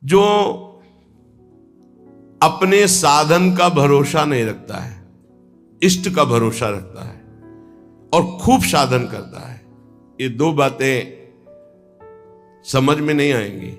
जो अपने साधन का भरोसा नहीं रखता है, इष्ट का भरोसा रखता है और खूब साधन करता है, ये दो बातें समझ में नहीं आएंगी।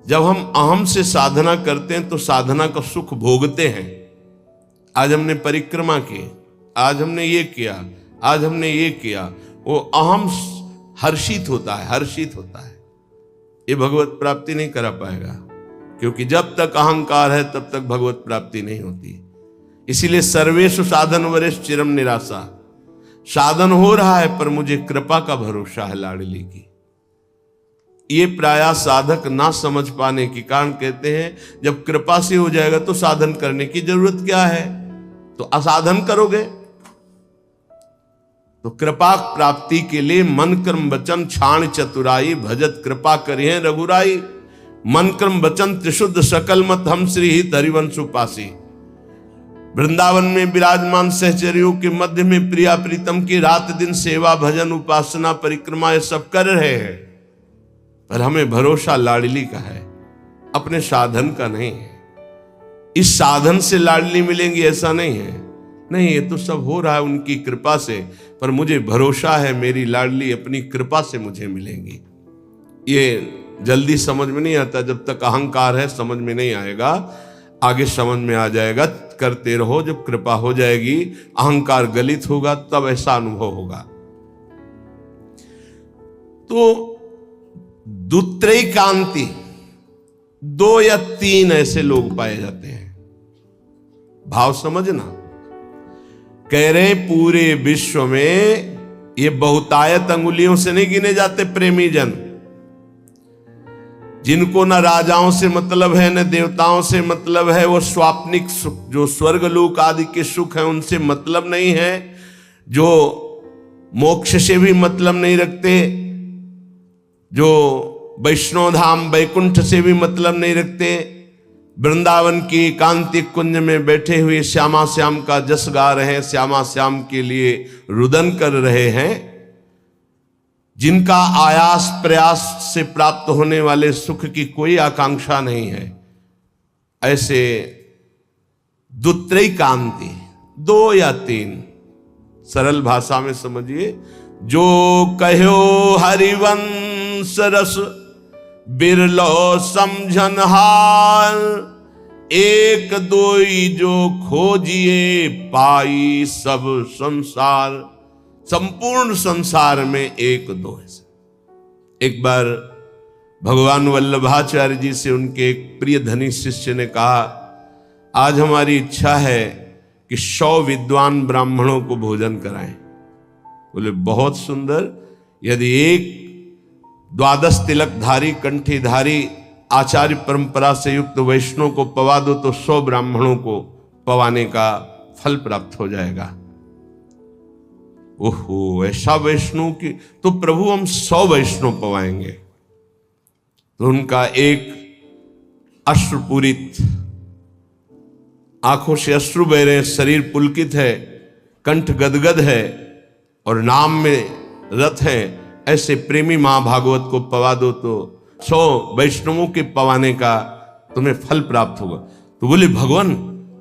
जब हम अहम से साधना करते हैं तो साधना का सुख भोगते हैं। आज हमने परिक्रमा की, आज हमने ये किया, आज हमने ये किया, वो अहम हर्षित होता है, हर्षित होता है। ये भगवत प्राप्ति नहीं करा पाएगा, क्योंकि जब तक अहंकार है तब तक भगवत प्राप्ति नहीं होती। इसीलिए सर्वेषु साधन वरेश चिरम निराशा। साधन हो रहा है पर मुझे कृपा का भरोसा है लाडली की। ये प्रायः साधक ना समझ पाने के कारण कहते हैं जब कृपा से हो जाएगा तो साधन करने की जरूरत क्या है, तो असाधन करोगे। तो कृपा प्राप्ति के लिए मन कर्म वचन छाण चतुराई, भजत कृपा करिए रघुराई। मन कर्म वचन त्रिशुद्ध सकल मत हम श्री हित हरिवंश उपासी। वृंदावन में विराजमान सहचर्यों के मध्य में प्रिया प्रीतम की रात दिन सेवा भजन उपासना परिक्रमा ये सब कर रहे हैं, पर हमें भरोसा लाडली का है, अपने साधन का नहीं है। इस साधन से लाडली मिलेंगी ऐसा नहीं है, नहीं, ये तो सब हो रहा है उनकी कृपा से, पर मुझे भरोसा है मेरी लाडली अपनी कृपा से मुझे मिलेंगी। ये जल्दी समझ में नहीं आता, जब तक अहंकार है समझ में नहीं आएगा, आगे समझ में आ जाएगा। करते रहो, जब कृपा हो जाएगी, अहंकार गलित होगा, तब ऐसा अनुभव होगा। तो दुत्रैकांति, 2 या 3 ऐसे लोग पाए जाते हैं। भाव समझना, कह रहे पूरे विश्व में ये बहुतायत अंगुलियों से नहीं गिने जाते प्रेमी जन, जिनको न राजाओं से मतलब है न देवताओं से मतलब है। वो स्वाप्निक सुख, जो स्वर्गलोक आदि के सुख है उनसे मतलब नहीं है, जो मोक्ष से भी मतलब नहीं रखते, जो वैष्णो धाम वैकुंठ से भी मतलब नहीं रखते, वृंदावन की एकांतिक कुंज में बैठे हुए श्यामा श्याम का जस गा रहे हैं, श्यामा श्याम के लिए रुदन कर रहे हैं, जिनका आयास प्रयास से प्राप्त होने वाले सुख की कोई आकांक्षा नहीं है, ऐसे दुत्रैकांति, 2 या 3, सरल भाषा में समझिए। जो कहो हरिवंश रस बिरलो समझन हार, एक दोई जो खोजिए पाई सब संसार। संपूर्ण संसार में एक दो है। एक बार भगवान वल्लभाचार्य जी से उनके एक प्रिय धनी शिष्य ने कहा, आज हमारी इच्छा है कि 100 विद्वान ब्राह्मणों को भोजन कराएं। बोले बहुत सुंदर, यदि एक 12 तिलकधारी कंठीधारी आचार्य परंपरा से युक्त वैष्णव को पवा दो तो 100 ब्राह्मणों को पवाने का फल प्राप्त हो जाएगा। ओहो, ऐसा वैष्णव की, तो प्रभु हम 100 वैष्णव पवाएंगे। तो उनका एक अश्रुपूरित, आंखों से अश्रु बह रहे, शरीर पुलकित है, कंठ गदगद है और नाम में रत है, ऐसे प्रेमी महाभागवत को पवा दो तो 100 वैष्णवों के पवाने का तुम्हें फल प्राप्त होगा। तो बोले भगवान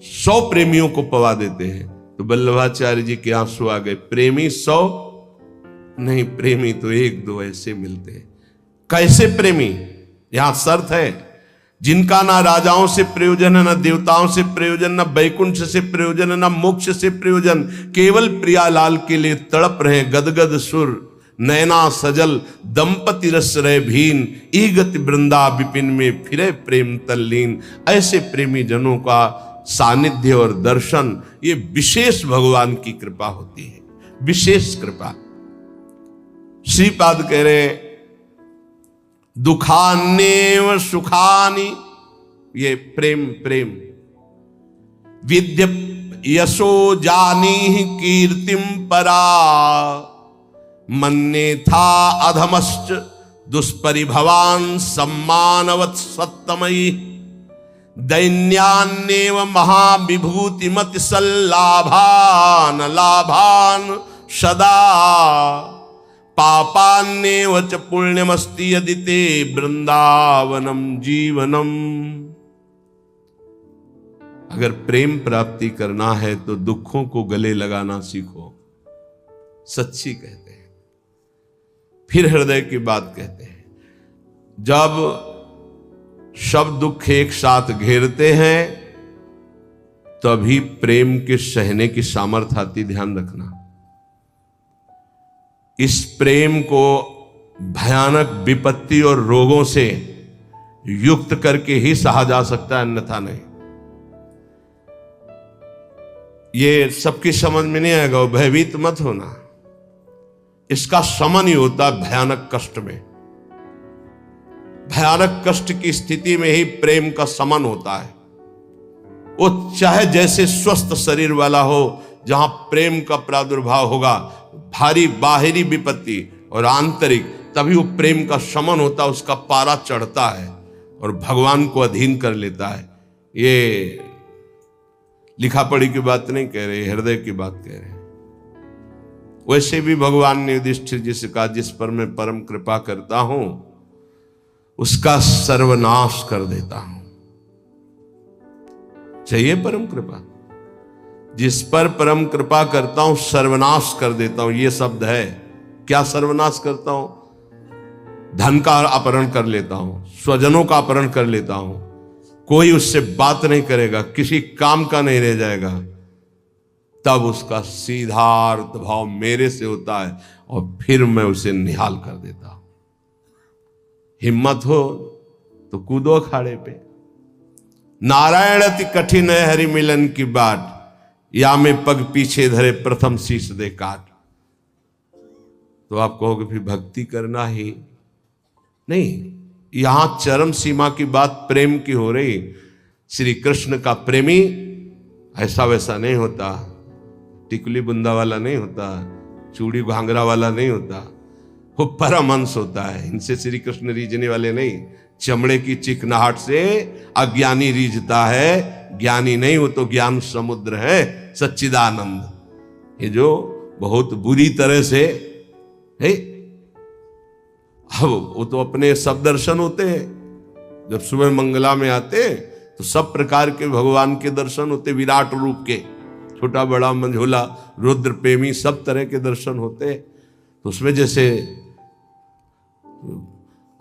100 प्रेमियों को पवा देते हैं। तो वल्लभाचार्य जी के आंसू आ गए, प्रेमी 100 नहीं, प्रेमी तो 1-2 ऐसे मिलते हैं। कैसे प्रेमी? यहां शर्त है, जिनका ना राजाओं से प्रयोजन है, ना देवताओं से प्रयोजन, ना वैकुंठ से प्रयोजन है, ना मोक्ष से प्रयोजन, केवल प्रियालाल के लिए तड़प रहे गदगद सुर, नैना सजल दंपति रस रहे भीन, ईगति वृंदा विपिन में फिरे प्रेम तल्लीन। ऐसे प्रेमी जनों का सानिध्य और दर्शन, ये विशेष भगवान की कृपा होती है, विशेष कृपा। श्रीपाद कह रहे दुखान्येव सुखानि, ये प्रेम प्रेम। विद्य यशो जानी कीर्तिम परा, मन्ने था अधमश्च दुष्परिभवान सम्मानवत् सत्तमयी। दैन्यान्येव महाविभूतिमति सल्लाभान लाभान सदा, पापान्येव च पुण्यमस्ति यदि ते वृंदावनम जीवनम। अगर प्रेम प्राप्ति करना है तो दुखों को गले लगाना सीखो, सच्ची कहते हैं। फिर हृदय की बात कहते हैं, जब सब दुख एक साथ घेरते हैं तभी प्रेम के सहने की सामर्थ्य आती। ध्यान रखना, इस प्रेम को भयानक विपत्ति और रोगों से युक्त करके ही सहा जा सकता है, अन्यथा नहीं। ये सबकी समझ में नहीं आएगा, भयभीत मत होना। इसका समन ही होता भयानक कष्ट में। भयानक कष्ट की स्थिति में ही प्रेम का समन होता है। वो चाहे जैसे स्वस्थ शरीर वाला हो, जहां प्रेम का प्रादुर्भाव होगा, भारी बाहरी विपत्ति और आंतरिक, तभी वो प्रेम का समन होता, उसका पारा चढ़ता है और भगवान को अधीन कर लेता है। ये लिखा पढ़ी की बात नहीं कह रहे, हृदय की बात कह रहे हैं। वैसे भी भगवान ने युधिष्ठिर जी से कहा, जिस पर मैं परम कृपा करता हूं उसका सर्वनाश कर देता हूं। चाहिए परम कृपा, जिस पर परम कृपा करता हूं सर्वनाश कर देता हूं। ये शब्द है। क्या सर्वनाश करता हूं? धन का अपहरण कर लेता हूं, स्वजनों का अपहरण कर लेता हूं, कोई उससे बात नहीं करेगा, किसी काम का नहीं रह जाएगा। तब उसका सीधा अर्थ भाव मेरे से होता है और फिर मैं उसे निहाल कर देता हूं। हिम्मत हो तो कूदो अखाड़े पे। नारायण अति कठिन है हरि मिलन की बाट, या में पग पीछे धरे प्रथम शीश दे काट। तो आप कहोगे फिर भक्ति करना ही नहीं। यहां चरम सीमा की बात प्रेम की हो रही। श्री कृष्ण का प्रेमी ऐसा वैसा नहीं होता, टिकुली बुंदा वाला नहीं होता, चूड़ी घांगरा वाला नहीं होता, वो परमहंस होता है। इनसे श्री कृष्ण रीझने वाले नहीं। चमड़े की चिकनाहट से अज्ञानी रीझता है, ज्ञानी नहीं, वो तो ज्ञान समुद्र है, सच्चिदानंद। ये जो बहुत बुरी तरह से है, वो तो अपने सब दर्शन होते हैं। जब सुबह मंगला में आते तो सब प्रकार के भगवान के दर्शन होते, विराट रूप के, छोटा बड़ा मंझोला रुद्र प्रेमी सब तरह के दर्शन होते। तो उसमें जैसे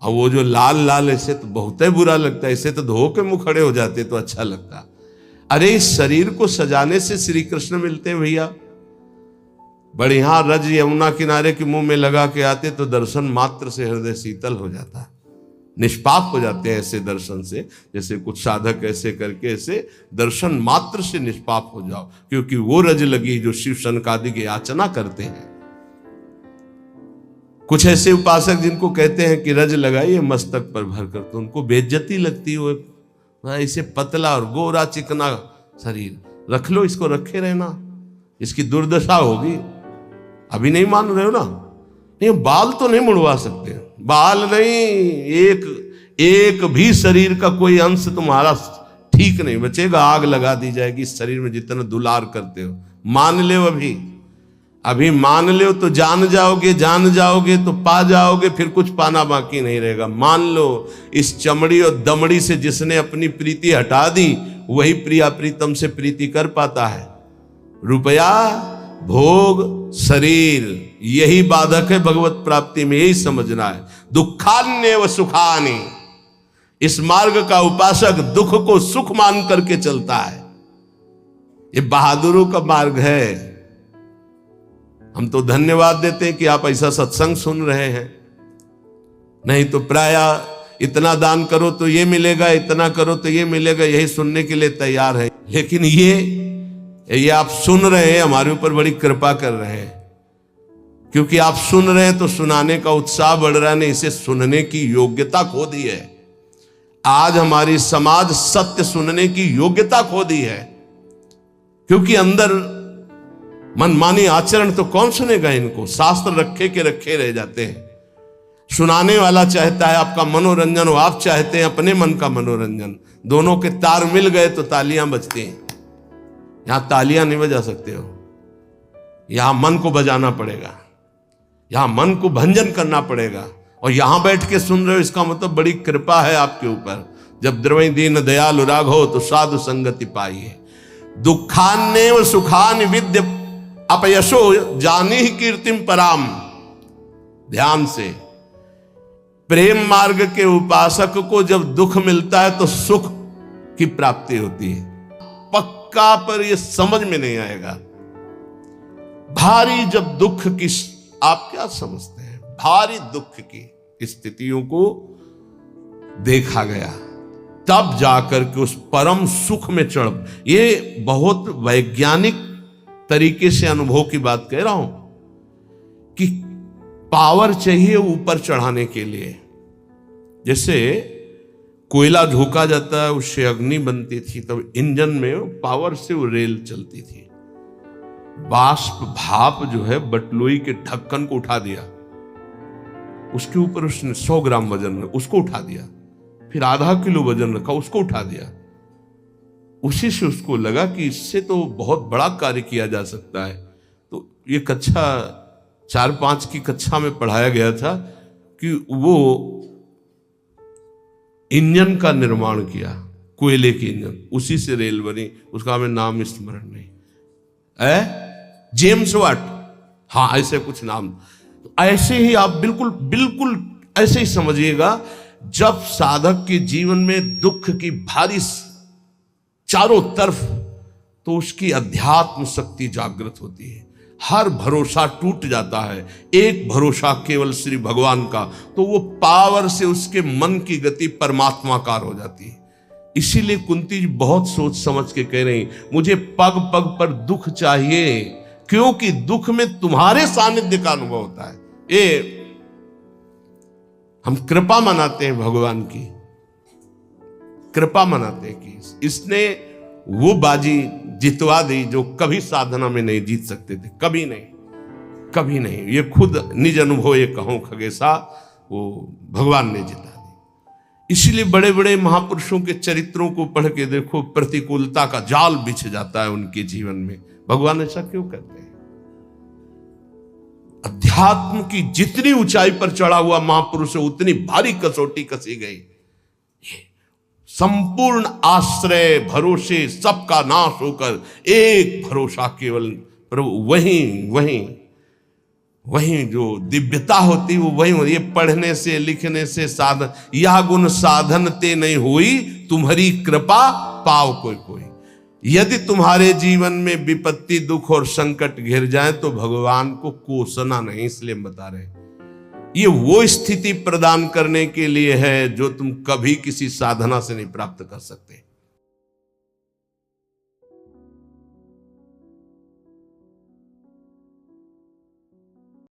अब वो जो लाल लाल ऐसे तो बहुत ही बुरा लगता है, ऐसे तो धो के मुंह खड़े हो जाते तो अच्छा लगता। अरे इस शरीर को सजाने से श्री कृष्ण मिलते हैं भैया। बढ़िया रज यमुना किनारे के मुंह में लगा के आते तो दर्शन मात्र से हृदय शीतल हो जाता, निष्पाप हो जाते हैं ऐसे दर्शन से। जैसे कुछ साधक ऐसे करके ऐसे दर्शन मात्र से निष्पाप हो जाओ, क्योंकि वो रज लगी जो शिव शनकादि की याचना करते हैं। कुछ ऐसे उपासक जिनको कहते हैं कि रज लगाइए मस्तक पर भरकर, तो उनको बेइज्जती लगती हो, ऐसे पतला और गोरा चिकना शरीर रख लो, इसको रखे रहना, इसकी दुर्दशा होगी। अभी नहीं मान रहे हो ना? नहीं, बाल तो नहीं मुड़वा सकते, बाल नहीं, एक भी शरीर का कोई अंश तुम्हारा ठीक नहीं बचेगा, आग लगा दी जाएगी इस शरीर में जितना दुलार करते हो। मान लो, अभी मान लो तो जान जाओगे तो पा जाओगे, फिर कुछ पाना बाकी नहीं रहेगा। मान लो, इस चमड़ी और दमड़ी से जिसने अपनी प्रीति हटा दी वही प्रिया प्रीतम से प्रीति कर पाता है। रुपया, भोग, शरीर, यही बाधक है भगवत प्राप्ति में, यही समझना है। दुखान्य व सुखानि, इस मार्ग का उपासक दुख को सुख मान करके चलता है। ये बहादुरों का मार्ग है। हम तो धन्यवाद देते हैं कि आप ऐसा सत्संग सुन रहे हैं, नहीं तो प्राय इतना दान करो तो ये मिलेगा, इतना करो तो ये मिलेगा, यही सुनने के लिए तैयार है। लेकिन ये आप सुन रहे हैं, हमारे ऊपर बड़ी कृपा कर रहे हैं, क्योंकि आप सुन रहे हैं तो सुनाने का उत्साह बढ़ रहा है, नहीं इसे सुनने की योग्यता खो दी है। आज हमारी समाज सत्य सुनने की योग्यता खो दी है, क्योंकि अंदर मनमानी आचरण तो कौन सुनेगा इनको। शास्त्र रखे के रखे रह जाते हैं। सुनाने वाला चाहता है आपका मनोरंजन हो, आप चाहते हैं अपने मन का मनोरंजन। दोनों के तार मिल गए तो तालियां बजती हैं। यहां तालियां नहीं बजा सकते हो, यहां मन को बजाना पड़ेगा। यहां मन को भंजन करना पड़ेगा। और यहां बैठ के सुन रहे हो, इसका मतलब बड़ी कृपा है आपके ऊपर। जब द्रवई दीन दयालु राघव तो साधु संगति पाइए। दुखान्नेव सुखान विद्य अपयशो जानी ही कीर्तिम पराम। ध्यान से, प्रेम मार्ग के उपासक को जब दुख मिलता है तो सुख की प्राप्ति होती है। पक्का पर यह समझ में नहीं आएगा। भारी जब दुख की, आप क्या समझते हैं, भारी दुख की स्थितियों को देखा गया, तब जाकर के उस परम सुख में चढ़। ये बहुत वैज्ञानिक तरीके से अनुभव की बात कह रहा हूं कि पावर चाहिए ऊपर चढ़ाने के लिए। जैसे कोयला झोंका जाता है, उससे अग्नि बनती थी, तब इंजन में पावर से वो रेल चलती थी। बाष्प भाप जो है बटलोई के ढक्कन को उठा दिया, उसके ऊपर उसने 100 ग्राम वजन रखा, उसको उठा दिया, फिर आधा किलो वजन रखा, उसको उठा दिया। उसी से उसको लगा कि इससे तो बहुत बड़ा कार्य किया जा सकता है। तो ये कक्षा 4-5 की कक्षा में पढ़ाया गया था कि वो इंजन का निर्माण किया, कोयले की इंजन, उसी से रेल बनी। उसका हमें नाम स्मरण नहीं है, जेम्स वाट, हाँ ऐसे कुछ नाम। तो ऐसे ही आप बिल्कुल बिल्कुल ऐसे ही समझिएगा। जब साधक के जीवन में दुख की भारी चारों तरफ, तो उसकी अध्यात्म शक्ति जागृत होती है, हर भरोसा टूट जाता है, एक भरोसा केवल श्री भगवान का, तो वो पावर से उसके मन की गति परमात्माकार हो जाती है। इसीलिए कुंती जी बहुत सोच समझ के कह रही, मुझे पग पग पर दुख चाहिए, क्योंकि दुख में तुम्हारे सानिध्य का अनुभव होता है। ये हम कृपा मनाते हैं, भगवान की कृपा मनाते हैं कि इसने वो बाजी जितवा दी जो कभी साधना में नहीं जीत सकते थे, कभी नहीं, कभी नहीं। ये खुद निज अनुभव ये कहूं खगेशा, वो भगवान ने जिता दी। इसीलिए बड़े बड़े महापुरुषों के चरित्रों को पढ़ के देखो, प्रतिकूलता का जाल बिछ जाता है उनके जीवन में। भगवान ऐसा क्यों करते हैं? अध्यात्म की जितनी ऊंचाई पर चढ़ा हुआ महापुरुष है, उतनी भारी कसौटी कसी गई। संपूर्ण आश्रय भरोसे सबका नाश होकर एक भरोसा केवल प्रभु, वहीं जो दिव्यता होती वो वहीं होती। ये पढ़ने से लिखने से साधन, यह गुण साधन ते नहीं हुई, तुम्हारी कृपा पाव कोई कोई। यदि तुम्हारे जीवन में विपत्ति दुख और संकट घिर जाए तो भगवान को कोसना नहीं, इसलिए हम बता रहे। ये वो स्थिति प्रदान करने के लिए है जो तुम कभी किसी साधना से नहीं प्राप्त कर सकते।